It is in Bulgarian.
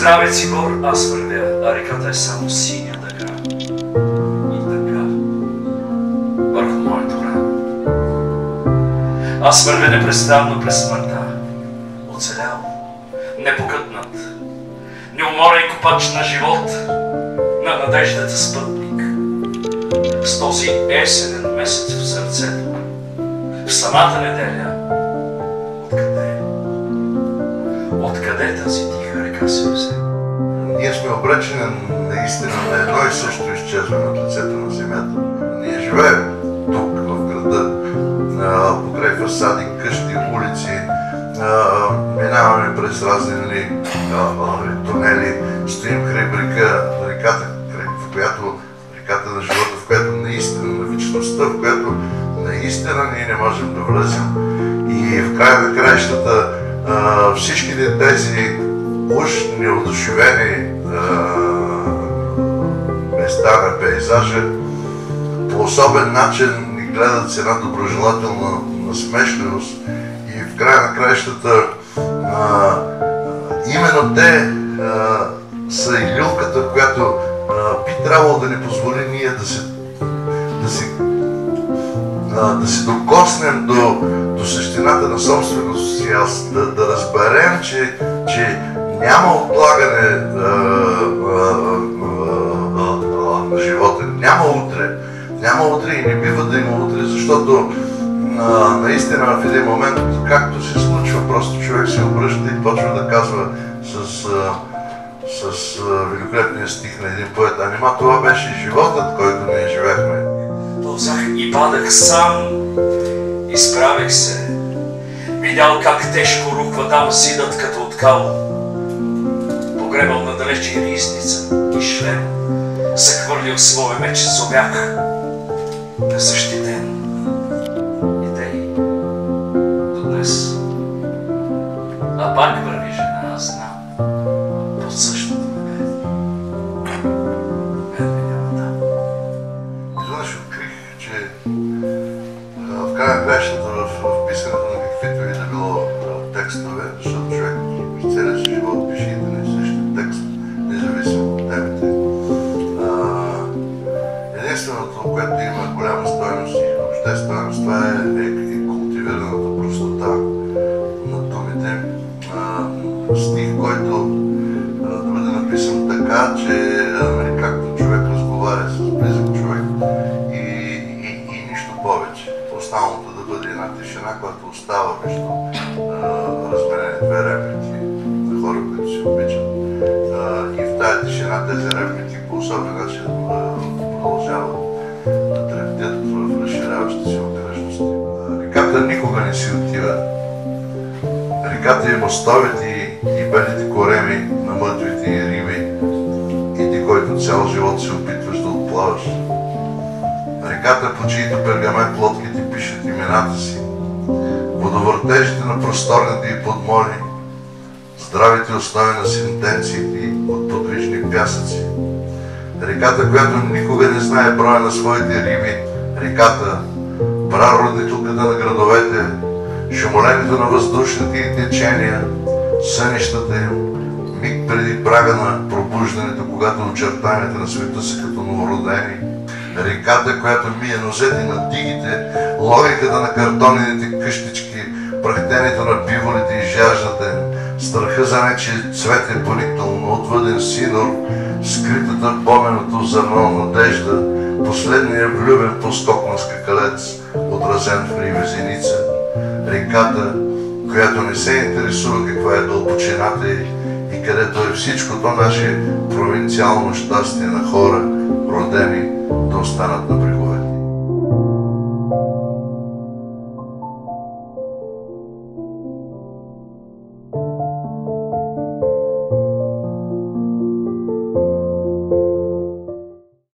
Здравец и гор аз вървя, а реката е само синя дъга. И така, върху моето рамо. Аз вървя непрестанно през смъртта, оцелял, непокътнат, неуморен копач на живот, на надеждата спътник. С този есенен месец в сърцето, в самата неделя, откъде тази тиха река се взе? Ние сме обречени наистина на едно и също изчезване от лицето на земята. Ние живеем тук, в града, покрай фасади, къщи, улици, минаваме през разни тунели, стоим край реката, реката на живота, в която наистина, на вечността, в която наистина ние не можем да влезем. И в края на краищата всичките тези уж неодушевени места на пейзажа по особен начин ни гледат с една доброжелателна насмешливост и в края на краищата именно те са и люлката, която би трябвало да ни позволи ние да си докоснем до същината на собственото си аз, да разберем, че няма отлагане на живота, няма утре и не бива да има утре, защото наистина в един момент, както се случва, просто човек се обръща и почва да казва с великолепния стих на един поет: а нима това беше животът, който ние живеехме. Пълзах и падах сам, изправих се, видял как тежко рухва там зидът като от кал. Погребал надалеч и ризница и шлем, захвърлил своя меч зомях, незащитен. И тъй до днес. А пак върви жена, аз знам, под същото небе. Мен ми няма там. Изведнъж открих, че в края на краищата в писането на каквито и да било текстове, защото човек в целия си живот пише един и същи текст, независимо от темите. Единственото, което има голяма стойност и въобще стойност, това е култивираната простота на думите. Стих, който да бъде написан така, че както човек разговаря с близък човек и нищо повече. Останалото да бъде една тишина, която остава между разменени две реплики на хора, които се обичат. И в тази тишина тези реплики по особен начин продължават да трептят в разширяващите си окръжности. Реката никога не си отива. Реката и мостовете и белите кореми на мъртвите и риби, и ти, който цял живот се опитваш да отплаваш. Реката, по чието пергамент лодките пишат имената си, водовъртежите на просторните и подмоли, здравите основи на сентенциите от подвижни пясъци. Реката, която никога не знае броя на своите риби, реката, прародителката на градовете, шумоленето на въздушните и течения, сънищата им, миг преди прага на пробуждането, когато очертанията на света са като новородени. Реката, която мие нозете на дигите, логиката на картонените къщички, прахтенето на биволите и жаждата им, страха за нечи цветен поникнал на отвъден синор, скритата в поменото зърно надежда, последния влюбен поскок на скакалец, отразен в ривезеница. Реката, която не се интересува каква е дълбочината и където е всичкото наше провинциално щастие на хора, родени да останат на